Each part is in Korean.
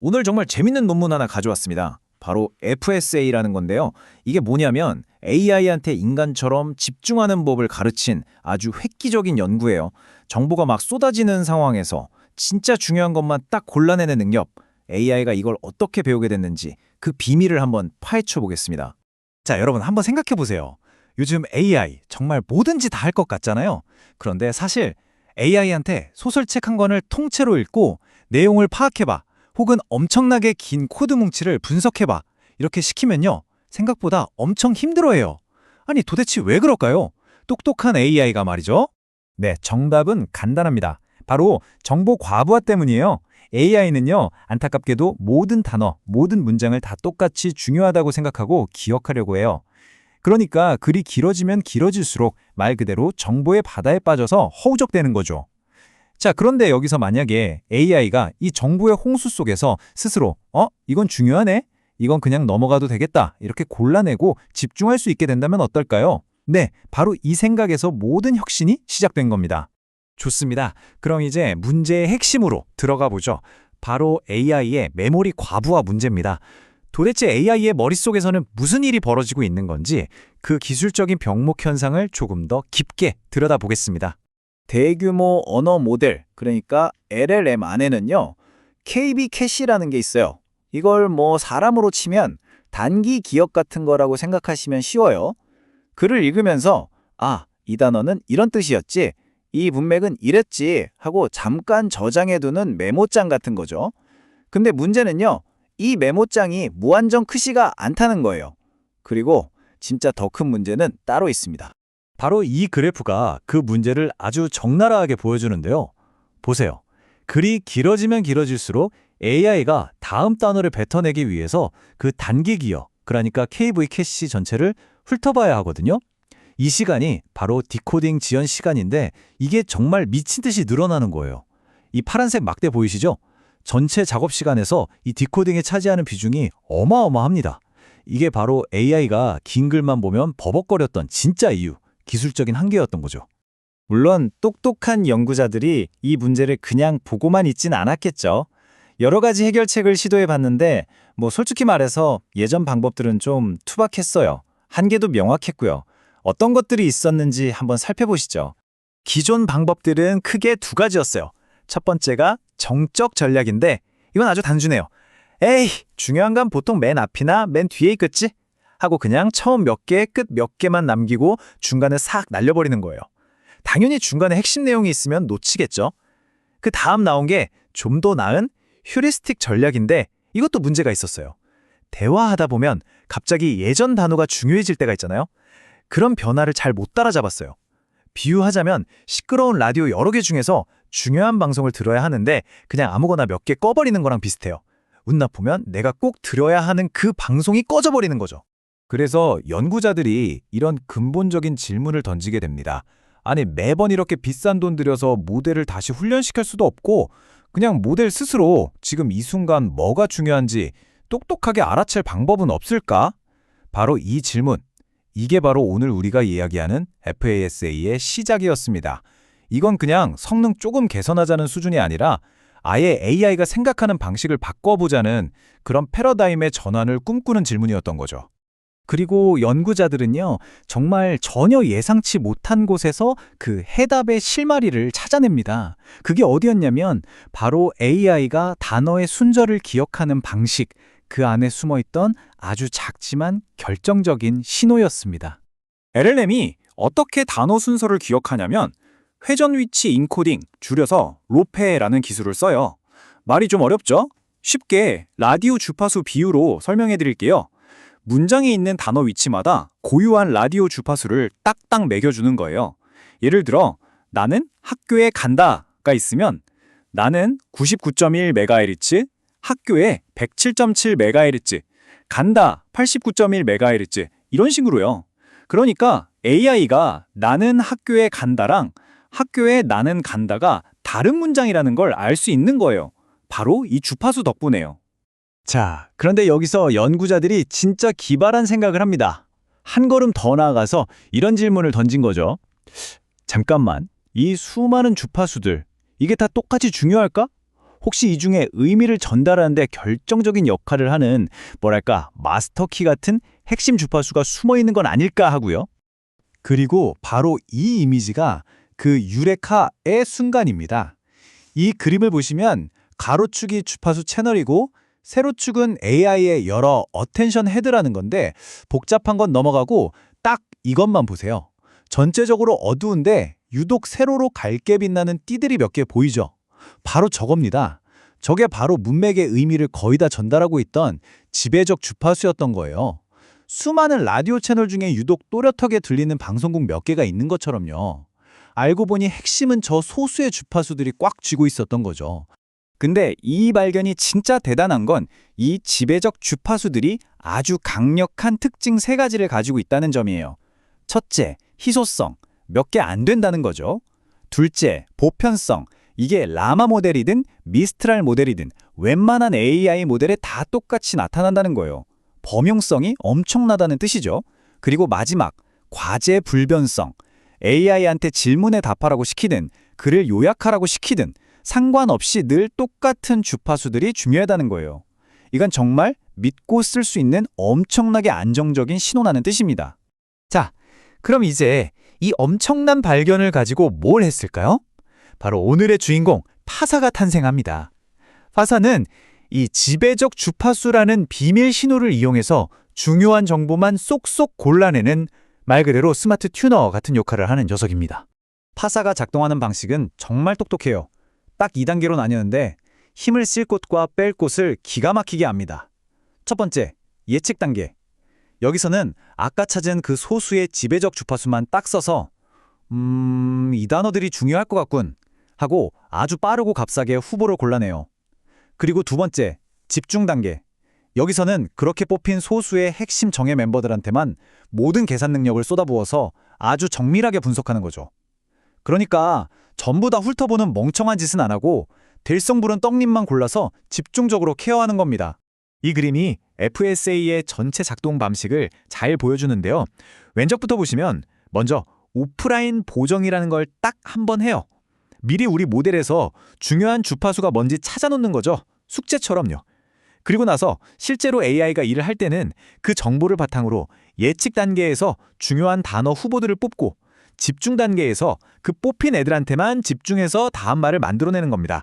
오늘 정말 재밌는 논문 하나 가져왔습니다. 바로 FSA라는 건데요. 이게 뭐냐면 AI한테 인간처럼 집중하는 법을 가르친 아주 획기적인 연구예요. 정보가 막 쏟아지는 상황에서 진짜 중요한 것만 딱 골라내는 능력, AI가 이걸 어떻게 배우게 됐는지 그 비밀을 한번 파헤쳐 보겠습니다. 자, 여러분 한번 생각해 보세요. 요즘 AI 정말 뭐든지 다 할 것 같잖아요. 그런데 사실 AI한테 소설책 한 권을 통째로 읽고 내용을 파악해봐, 혹은 엄청나게 긴 코드 뭉치를 분석해봐, 이렇게 시키면요, 생각보다 엄청 힘들어해요. 아니, 도대체 왜 그럴까요? 똑똑한 AI가 말이죠. 네, 정답은 간단합니다. 바로 정보 과부하 때문이에요. AI는요, 안타깝게도 모든 단어, 모든 문장을 다 똑같이 중요하다고 생각하고 기억하려고 해요. 그러니까 글이 길어지면 길어질수록 말 그대로 정보의 바다에 빠져서 허우적대는 거죠. 자, 그런데 여기서 만약에 AI가 이 정보의 홍수 속에서 스스로 이건 중요하네? 이건 그냥 넘어가도 되겠다. 이렇게 골라내고 집중할 수 있게 된다면 어떨까요? 네, 바로 이 생각에서 모든 혁신이 시작된 겁니다. 좋습니다. 그럼 이제 문제의 핵심으로 들어가 보죠. 바로 AI의 메모리 과부하 문제입니다. 도대체 AI의 머릿속에서는 무슨 일이 벌어지고 있는 건지 그 기술적인 병목 현상을 조금 더 깊게 들여다보겠습니다. 대규모 언어 모델, 그러니까 LLM 안에는요, KB 캐시라는 게 있어요. 이걸 뭐 사람으로 치면 단기 기억 같은 거라고 생각하시면 쉬워요. 글을 읽으면서 이 단어는 이런 뜻이었지, 이 문맥은 이랬지 하고 잠깐 저장해두는 메모장 같은 거죠. 근데 문제는요, 이 메모장이 무한정 크지가 않다는 거예요. 그리고 진짜 더 큰 문제는 따로 있습니다. 바로 이 그래프가 그 문제를 아주 적나라하게 보여주는데요. 보세요. 글이 길어지면 길어질수록 AI가 다음 단어를 뱉어내기 위해서 그 단기 기억, 그러니까 KV 캐시 전체를 훑어봐야 하거든요. 이 시간이 바로 디코딩 지연 시간인데 이게 정말 미친 듯이 늘어나는 거예요. 이 파란색 막대 보이시죠? 전체 작업 시간에서 이 디코딩에 차지하는 비중이 어마어마합니다. 이게 바로 AI가 긴 글만 보면 버벅거렸던 진짜 이유, 기술적인 한계였던 거죠. 물론 똑똑한 연구자들이 이 문제를 그냥 보고만 있진 않았겠죠. 여러 가지 해결책을 시도해 봤는데 솔직히 말해서 예전 방법들은 좀 투박했어요. 한계도 명확했고요. 어떤 것들이 있었는지 한번 살펴보시죠. 기존 방법들은 크게 두 가지였어요. 첫 번째가 정적 전략인데 이건 아주 단순해요. 에이, 중요한 건 보통 맨 앞이나 맨 뒤에 있겠지? 하고 그냥 처음 몇 개, 끝 몇 개만 남기고 중간에 싹 날려버리는 거예요. 당연히 중간에 핵심 내용이 있으면 놓치겠죠. 그 다음 나온 게 좀 더 나은 휴리스틱 전략인데 이것도 문제가 있었어요. 대화하다 보면 갑자기 예전 단어가 중요해질 때가 있잖아요. 그런 변화를 잘 못 따라잡았어요. 비유하자면 시끄러운 라디오 여러 개 중에서 중요한 방송을 들어야 하는데 그냥 아무거나 몇 개 꺼버리는 거랑 비슷해요. 운 나쁘면 내가 꼭 들어야 하는 그 방송이 꺼져버리는 거죠. 그래서 연구자들이 이런 근본적인 질문을 던지게 됩니다. 아니, 매번 이렇게 비싼 돈 들여서 모델을 다시 훈련시킬 수도 없고 그냥 모델 스스로 지금 이 순간 뭐가 중요한지 똑똑하게 알아챌 방법은 없을까? 바로 이 질문. 이게 바로 오늘 우리가 이야기하는 FASA의 시작이었습니다. 이건 그냥 성능 조금 개선하자는 수준이 아니라 아예 AI가 생각하는 방식을 바꿔보자는 그런 패러다임의 전환을 꿈꾸는 질문이었던 거죠. 그리고 연구자들은요, 정말 전혀 예상치 못한 곳에서 그 해답의 실마리를 찾아냅니다. 그게 어디였냐면 바로 AI가 단어의 순절을 기억하는 방식, 그 안에 숨어있던 아주 작지만 결정적인 신호였습니다. LLM이 어떻게 단어 순서를 기억하냐면 회전 위치 인코딩, 줄여서 로페라는 기술을 써요. 말이 좀 어렵죠? 쉽게 라디오 주파수 비유로 설명해 드릴게요. 문장에 있는 단어 위치마다 고유한 라디오 주파수를 딱딱 매겨주는 거예요. 예를 들어 나는 학교에 간다가 있으면 나는 99.1MHz, 학교에 107.7MHz, 간다 89.1MHz 이런 식으로요. 그러니까 AI가 나는 학교에 간다랑 학교에 나는 간다가 다른 문장이라는 걸 알 수 있는 거예요. 바로 이 주파수 덕분에요. 자, 그런데 여기서 연구자들이 진짜 기발한 생각을 합니다. 한 걸음 더 나아가서 이런 질문을 던진 거죠. 잠깐만, 이 수많은 주파수들, 이게 다 똑같이 중요할까? 혹시 이 중에 의미를 전달하는 데 결정적인 역할을 하는 뭐랄까 마스터키 같은 핵심 주파수가 숨어 있는 건 아닐까 하고요. 그리고 바로 이 이미지가 그 유레카의 순간입니다. 이 그림을 보시면 가로축이 주파수 채널이고 세로축은 AI의 여러 어텐션 헤드라는 건데 복잡한 건 넘어가고 딱 이것만 보세요. 전체적으로 어두운데 유독 세로로 갈게 빛나는 띠들이 몇 개 보이죠? 바로 저겁니다. 저게 바로 문맥의 의미를 거의 다 전달하고 있던 지배적 주파수였던 거예요. 수많은 라디오 채널 중에 유독 또렷하게 들리는 방송국 몇 개가 있는 것처럼요. 알고 보니 핵심은 저 소수의 주파수들이 꽉 쥐고 있었던 거죠. 근데 이 발견이 진짜 대단한 건 이 지배적 주파수들이 아주 강력한 특징 3가지를 가지고 있다는 점이에요. 첫째, 희소성, 몇 개 안 된다는 거죠. 둘째, 보편성, 이게 라마 모델이든 미스트랄 모델이든 웬만한 AI 모델에 다 똑같이 나타난다는 거예요. 범용성이 엄청나다는 뜻이죠. 그리고 마지막, 과제 불변성, AI한테 질문에 답하라고 시키든 글을 요약하라고 시키든 상관없이 늘 똑같은 주파수들이 중요하다는 거예요. 이건 정말 믿고 쓸 수 있는 엄청나게 안정적인 신호라는 뜻입니다. 자, 그럼 이제 이 엄청난 발견을 가지고 뭘 했을까요? 바로 오늘의 주인공 파사가 탄생합니다. 파사는 이 지배적 주파수라는 비밀 신호를 이용해서 중요한 정보만 쏙쏙 골라내는 말 그대로 스마트 튜너 같은 역할을 하는 녀석입니다. 파사가 작동하는 방식은 정말 똑똑해요. 딱 2단계로 나뉘었는데 힘을 쓸 곳과 뺄 곳을 기가 막히게 압니다. 첫 번째, 예측 단계. 여기서는 아까 찾은 그 소수의 지배적 주파수만 딱 써서 이 단어들이 중요할 것 같군 하고 아주 빠르고 값싸게 후보를 골라내요. 그리고 두 번째, 집중 단계. 여기서는 그렇게 뽑힌 소수의 핵심 정예 멤버들한테만 모든 계산 능력을 쏟아부어서 아주 정밀하게 분석하는 거죠. 그러니까 전부 다 훑어보는 멍청한 짓은 안 하고 될성 부른 떡잎만 골라서 집중적으로 케어하는 겁니다. 이 그림이 FSA의 전체 작동 방식을 잘 보여주는데요. 왼쪽부터 보시면 먼저 오프라인 보정이라는 걸 딱 한 번 해요. 미리 우리 모델에서 중요한 주파수가 뭔지 찾아놓는 거죠. 숙제처럼요. 그리고 나서 실제로 AI가 일을 할 때는 그 정보를 바탕으로 예측 단계에서 중요한 단어 후보들을 뽑고 집중 단계에서 그 뽑힌 애들한테만 집중해서 다음 말을 만들어내는 겁니다.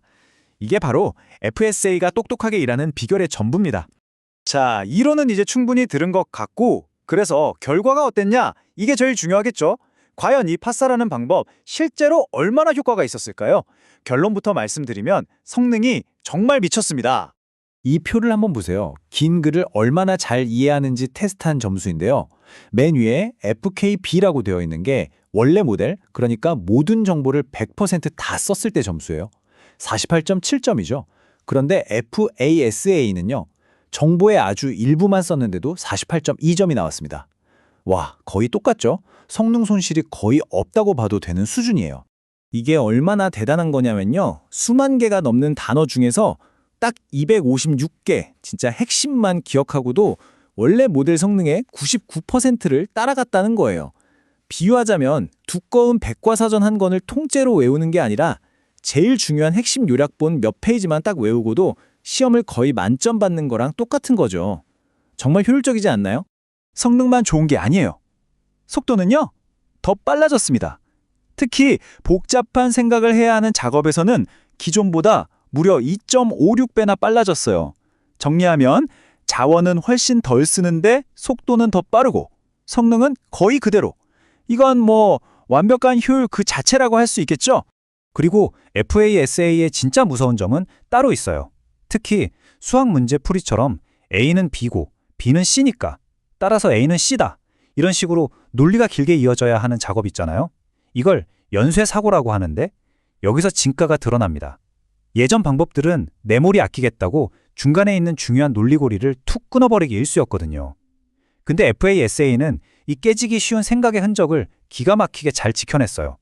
이게 바로 FSA가 똑똑하게 일하는 비결의 전부입니다. 자, 이론은 이제 충분히 들은 것 같고 그래서 결과가 어땠냐? 이게 제일 중요하겠죠? 과연 이 파사라는 방법 실제로 얼마나 효과가 있었을까요? 결론부터 말씀드리면 성능이 정말 미쳤습니다. 이 표를 한번 보세요. 긴 글을 얼마나 잘 이해하는지 테스트한 점수인데요. 맨 위에 FKB라고 되어 있는 게 원래 모델, 그러니까 모든 정보를 100%다 썼을 때 점수예요. 48.7점이죠. 그런데 FASA는요. 정보의 아주 일부만 썼는데도 48.2점이 나왔습니다. 와, 거의 똑같죠? 성능 손실이 거의 없다고 봐도 되는 수준이에요. 이게 얼마나 대단한 거냐면요. 수만 개가 넘는 단어 중에서 딱 256개, 진짜 핵심만 기억하고도 원래 모델 성능의 99%를 따라갔다는 거예요. 비유하자면 두꺼운 백과사전 한 권을 통째로 외우는 게 아니라 제일 중요한 핵심 요약본 몇 페이지만 딱 외우고도 시험을 거의 만점 받는 거랑 똑같은 거죠. 정말 효율적이지 않나요? 성능만 좋은 게 아니에요. 속도는요, 더 빨라졌습니다. 특히 복잡한 생각을 해야 하는 작업에서는 기존보다 무려 2.56배나 빨라졌어요. 정리하면 자원은 훨씬 덜 쓰는데 속도는 더 빠르고 성능은 거의 그대로. 이건 뭐 완벽한 효율 그 자체라고 할 수 있겠죠? 그리고 FASA의 진짜 무서운 점은 따로 있어요. 특히 수학 문제 풀이처럼 A는 B고 B는 C니까 따라서 A는 C다. 이런 식으로 논리가 길게 이어져야 하는 작업 있잖아요. 이걸 연쇄사고라고 하는데 여기서 진가가 드러납니다. 예전 방법들은 메모리 아끼겠다고 중간에 있는 중요한 논리고리를 툭 끊어버리기 일쑤였거든요. 근데 FASA는 이 깨지기 쉬운 생각의 흔적을 기가 막히게 잘 지켜냈어요.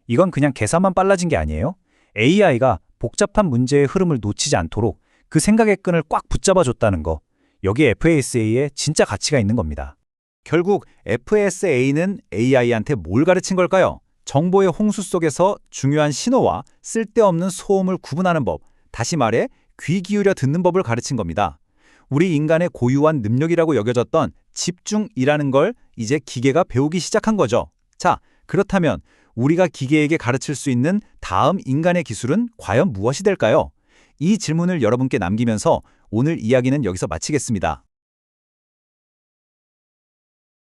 이건 그냥 계산만 빨라진 게 아니에요. AI가 복잡한 문제의 흐름을 놓치지 않도록 그 생각의 끈을 꽉 붙잡아줬다는 거. 여기에 FASA에 진짜 가치가 있는 겁니다. 결국 FASA는 AI한테 뭘 가르친 걸까요? 정보의 홍수 속에서 중요한 신호와 쓸데없는 소음을 구분하는 법, 다시 말해 귀 기울여 듣는 법을 가르친 겁니다. 우리 인간의 고유한 능력이라고 여겨졌던 집중이라는 걸 이제 기계가 배우기 시작한 거죠. 자, 그렇다면 우리가 기계에게 가르칠 수 있는 다음 인간의 기술은 과연 무엇이 될까요? 이 질문을 여러분께 남기면서 오늘 이야기는 여기서 마치겠습니다.